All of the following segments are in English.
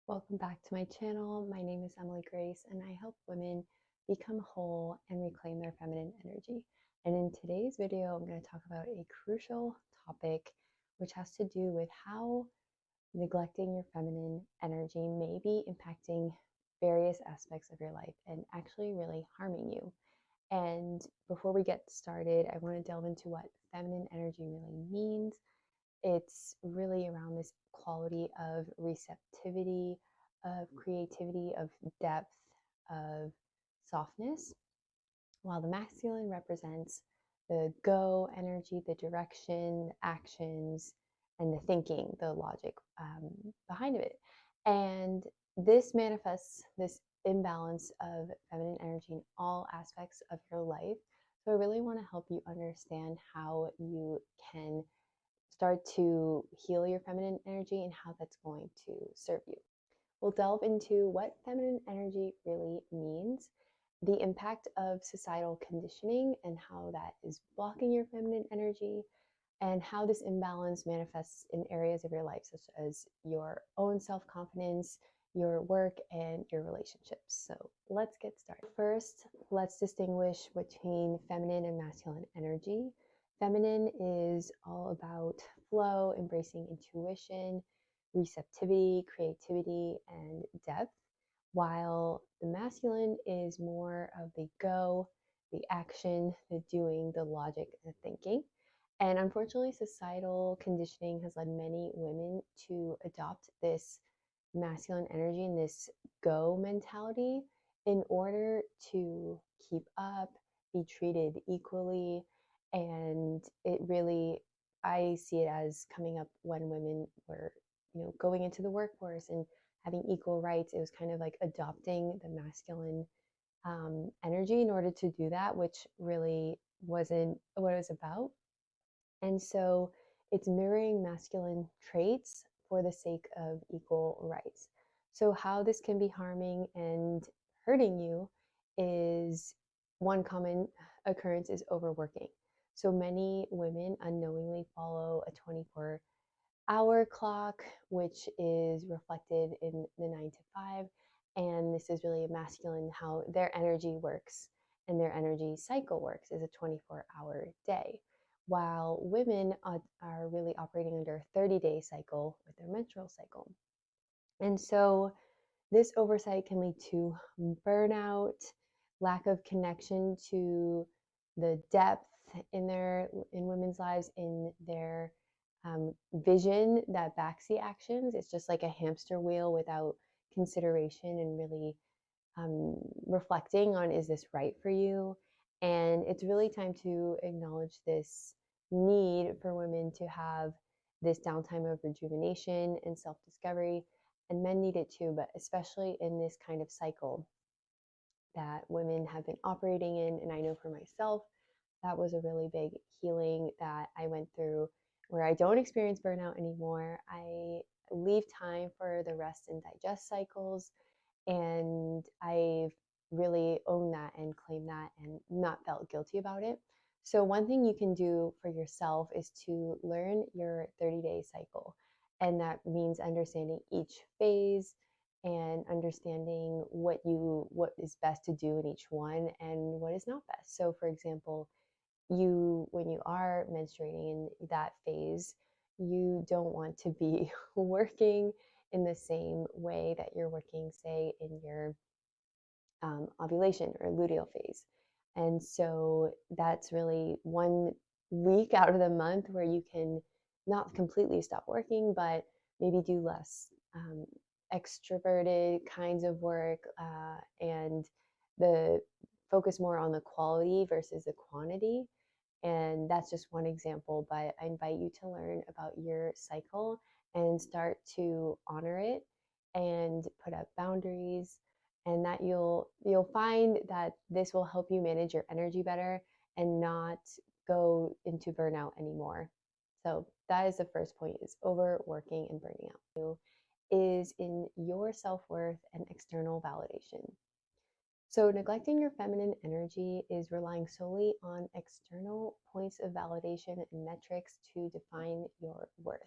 Welcome back to my channel. My name is Emily Grace, and I help women become whole and reclaim their feminine energy. And in today's video, I'm going to talk about a crucial topic, which has to do with how neglecting your feminine energy may be impacting various aspects of your life and actually really harming you. And before we get started, I want to delve into what feminine energy really means. It's really around this quality of receptivity, of creativity, of depth, of softness, while the masculine represents the go energy, the direction, the actions, and the thinking, the logic behind it. And this manifests this imbalance of feminine energy in all aspects of your life. So I really want to help you understand how you can start to heal your feminine energy and how that's going to serve you. We'll delve into what feminine energy really means, the impact of societal conditioning and how that is blocking your feminine energy, and how this imbalance manifests in areas of your life, such as your own self confidence, your work, and your relationships. So let's get started. First, let's distinguish between feminine and masculine energy. Feminine is all about flow, embracing intuition, receptivity, creativity, and depth, while the masculine is more of the go, the action, the doing, the logic, the thinking. And unfortunately, societal conditioning has led many women to adopt this masculine energy and this go mentality in order to keep up, be treated equally. And it really, I see it as coming up when women were, going into the workforce and having equal rights. It was kind of like adopting the masculine energy in order to do that, which really wasn't what it was about. And so it's mirroring masculine traits for the sake of equal rights. So, how this can be harming and hurting you is one common occurrence is overworking. So, many women unknowingly follow a 24-hour clock, which is reflected in the 9 to 5. And this is really a masculine how their energy works and their energy cycle works is a 24-hour day, while women are really operating under a 30-day cycle with their menstrual cycle. And so this oversight can lead to burnout, lack of connection to the depth in women's lives, in their vision that backs the actions. It's just like a hamster wheel without consideration and really reflecting on, is this right for you? And it's really time to acknowledge this need for women to have this downtime of rejuvenation and self-discovery. And men need it too, but especially in this kind of cycle that women have been operating in. And I know for myself, that was a really big healing that I went through, where I don't experience burnout anymore. I leave time for the rest and digest cycles, and I've really owned that and claimed that and not felt guilty about it. So, one thing you can do for yourself is to learn your 30-day cycle. And that means understanding each phase and understanding what is best to do in each one and what is not best. So, for example, when you are menstruating in that phase, you don't want to be working in the same way that you're working, say, in your ovulation or luteal phase. And so that's really 1 week out of the month where you can not completely stop working, but maybe do less extroverted kinds of work, and the focus more on the quality versus the quantity. And that's just one example, but I invite you to learn about your cycle and start to honor it and put up boundaries, and that you'll find that this will help you manage your energy better and not go into burnout anymore. So that is the first point, is overworking and burning out is in your self-worth and external validation. So, neglecting your feminine energy is relying solely on external points of validation and metrics to define your worth.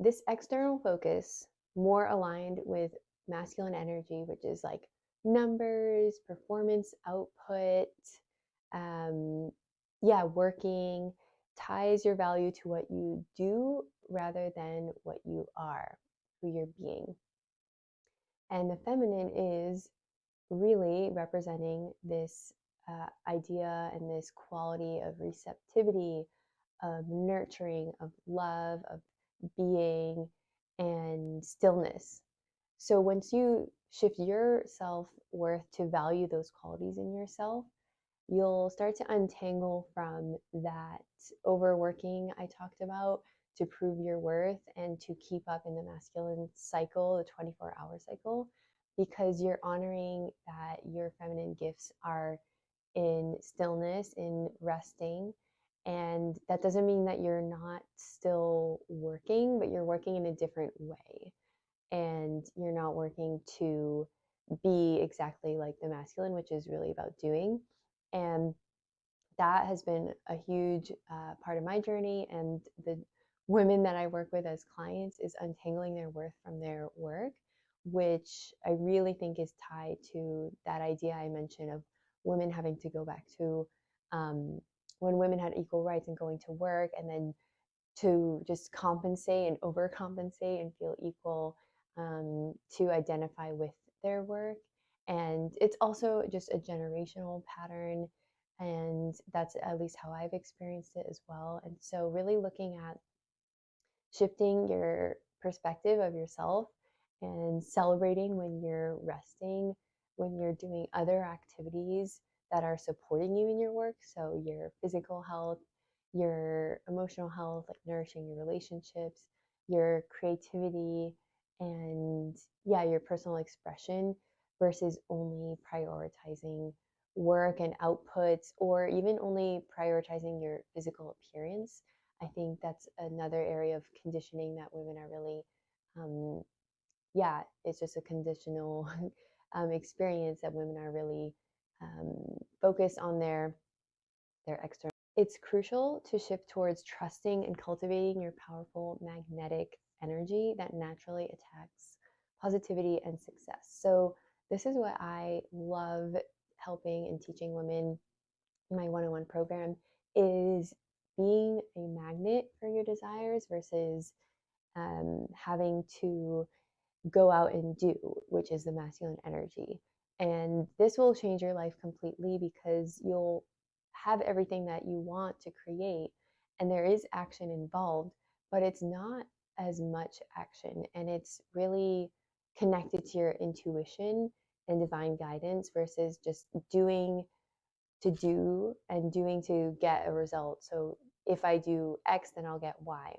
this external focus, more aligned with masculine energy, which is like numbers, performance output, working, ties your value to what you do rather than what you are, who you're being. And the feminine is really representing this idea and this quality of receptivity, of nurturing, of love, of being, and stillness. So once you shift your self-worth to value those qualities in yourself, you'll start to untangle from that overworking I talked about to prove your worth and to keep up in the masculine cycle, the 24-hour cycle, because you're honoring that your feminine gifts are in stillness, in resting. And that doesn't mean that you're not still working, but you're working in a different way. And you're not working to be exactly like the masculine, which is really about doing. And that has been a huge part of my journey. And the women that I work with as clients is untangling their worth from their work, which I really think is tied to that idea I mentioned of women having to go back to when women had equal rights and going to work, and then to just compensate and overcompensate and feel equal, to identify with their work. And it's also just a generational pattern. And that's at least how I've experienced it as well. And so, really looking at shifting your perspective of yourself and celebrating when you're resting, when you're doing other activities that are supporting you in your work. So, your physical health, your emotional health, like nourishing your relationships, your creativity, and your personal expression versus only prioritizing work and outputs, or even only prioritizing your physical appearance. I think that's another area of conditioning that women are really, it's just a conditional experience that women are really focused on their external. It's crucial to shift towards trusting and cultivating your powerful magnetic energy that naturally attacks positivity and success. So this is what I love helping and teaching women in my one-on-one program, is being a magnet for your desires versus having to go out and do, which is the masculine energy. And this will change your life completely because you'll have everything that you want to create, and there is action involved, but it's not as much action, and it's really connected to your intuition and divine guidance versus just doing to do and doing to get a result. So if I do X, then I'll get Y,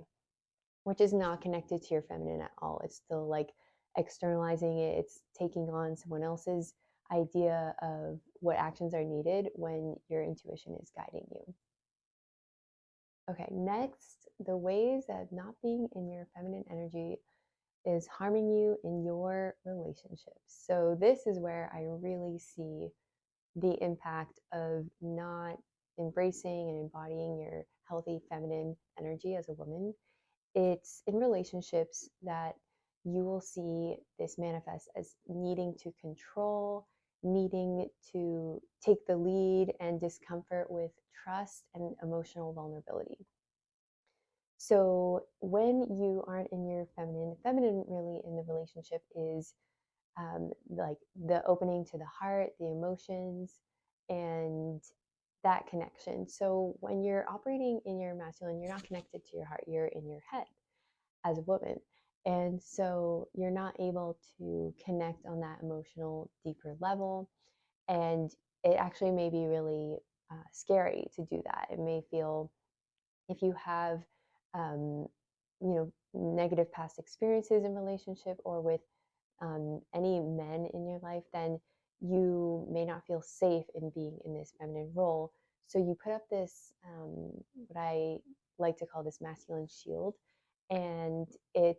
which is not connected to your feminine at all. It's still like externalizing it, it's taking on someone else's idea of what actions are needed when your intuition is guiding you. Okay, next, the ways that not being in your feminine energy is harming you in your relationships. So, this is where I really see the impact of not embracing and embodying your healthy feminine energy as a woman. It's in relationships that you will see this manifest as needing to control, needing to take the lead, and discomfort with trust and emotional vulnerability. So when you aren't in your feminine really in the relationship is like the opening to the heart, the emotions, and that connection. So when you're operating in your masculine, you're not connected to your heart, you're in your head as a woman. And so you're not able to connect on that emotional, deeper level. And it actually may be really scary to do that. It may feel, if you have, um, negative past experiences in relationship or with any men in your life, then you may not feel safe in being in this feminine role. So you put up this, what I like to call this masculine shield, and it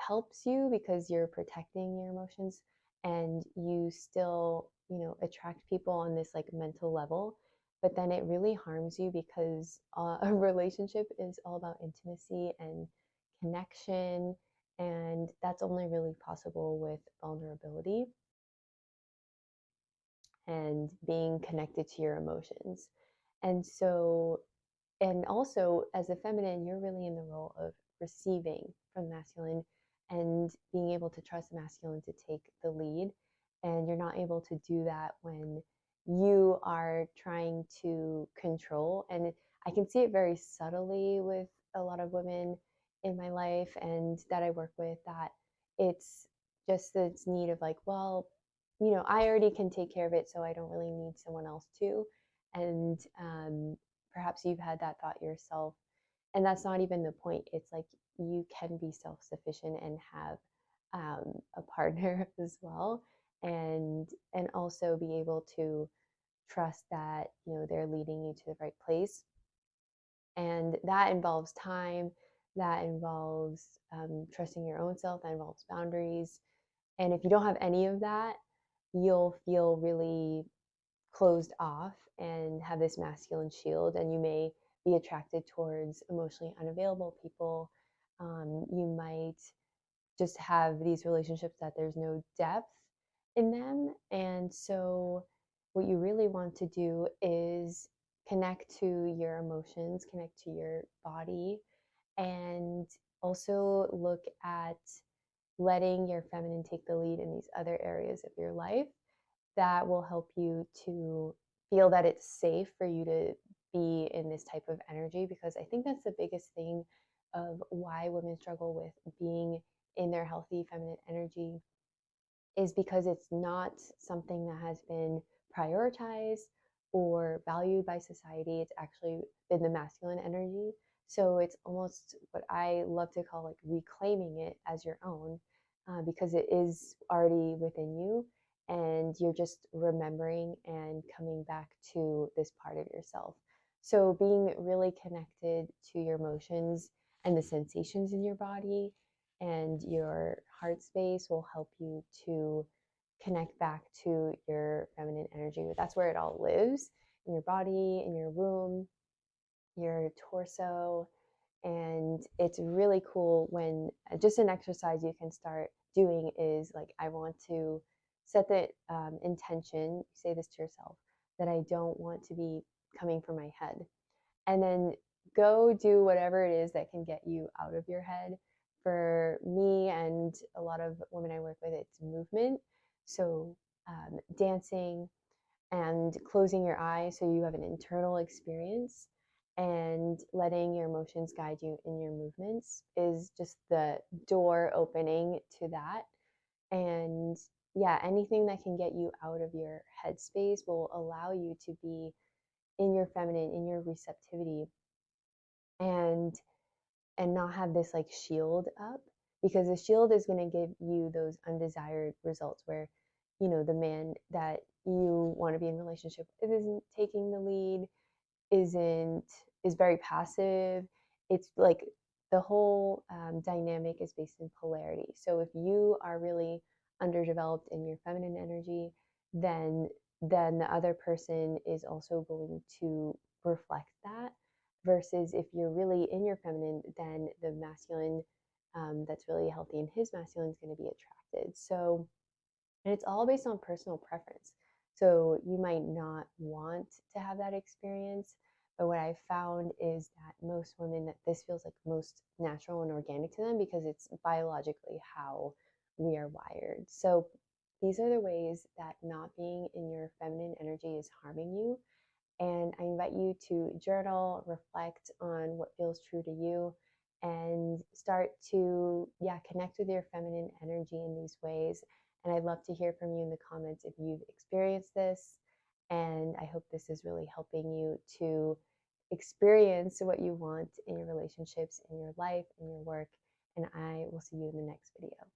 helps you because you're protecting your emotions, and you still, attract people on this like mental level. But then it really harms you because a relationship is all about intimacy and connection, and that's only really possible with vulnerability and being connected to your emotions. And so, and also as a feminine, you're really in the role of receiving from masculine and being able to trust masculine to take the lead. And you're not able to do that when you are trying to control. And I can see it very subtly with a lot of women in my life and that I work with, that it's just this need of like, well, I already can take care of it, so I don't really need someone else to. And perhaps you've had that thought yourself. And that's not even the point. It's like you can be self sufficient and have a partner as well. And also be able to trust that they're leading you to the right place, and that involves time, that involves trusting your own self, that involves boundaries. And if you don't have any of that, you'll feel really closed off and have this masculine shield, and you may be attracted towards emotionally unavailable people. You might just have these relationships that there's no depth in them. And so, what you really want to do is connect to your emotions, connect to your body, and also look at letting your feminine take the lead in these other areas of your life that will help you to feel that it's safe for you to be in this type of energy. Because I think that's the biggest thing of why women struggle with being in their healthy feminine energy, is because it's not something that has been prioritized or valued by society. It's actually been the masculine energy. So it's almost what I love to call like reclaiming it as your own, because it is already within you, and you're just remembering and coming back to this part of yourself. So being really connected to your emotions and the sensations in your body and your heart space will help you to connect back to your feminine energy. That's where it all lives, in your body, in your womb, your torso. And it's really cool when just an exercise you can start doing is like, I want to set the intention, say this to yourself, that I don't want to be coming from my head. And then go do whatever it is that can get you out of your head. For me and a lot of women I work with, it's movement. So dancing and closing your eyes so you have an internal experience, and letting your emotions guide you in your movements is just the door opening to that. And yeah, anything that can get you out of your headspace will allow you to be in your feminine, in your receptivity, and not have this like shield up, because the shield is going to give you those undesired results where the man that you want to be in relationship with isn't taking the lead, isn't is very passive. It's like the whole dynamic is based in polarity. So if you are really underdeveloped in your feminine energy, then the other person is also going to reflect that. Versus if you're really in your feminine, then the masculine that's really healthy in his masculine is going to be attracted. So, and it's all based on personal preference. So you might not want to have that experience, but what I've found is that most women, that this feels like most natural and organic to them, because it's biologically how we are wired. So these are the ways that not being in your feminine energy is harming you. And I invite you to journal, reflect on what feels true to you, and start to, connect with your feminine energy in these ways. And I'd love to hear from you in the comments if you've experienced this. And I hope this is really helping you to experience what you want in your relationships, in your life, in your work. And I will see you in the next video.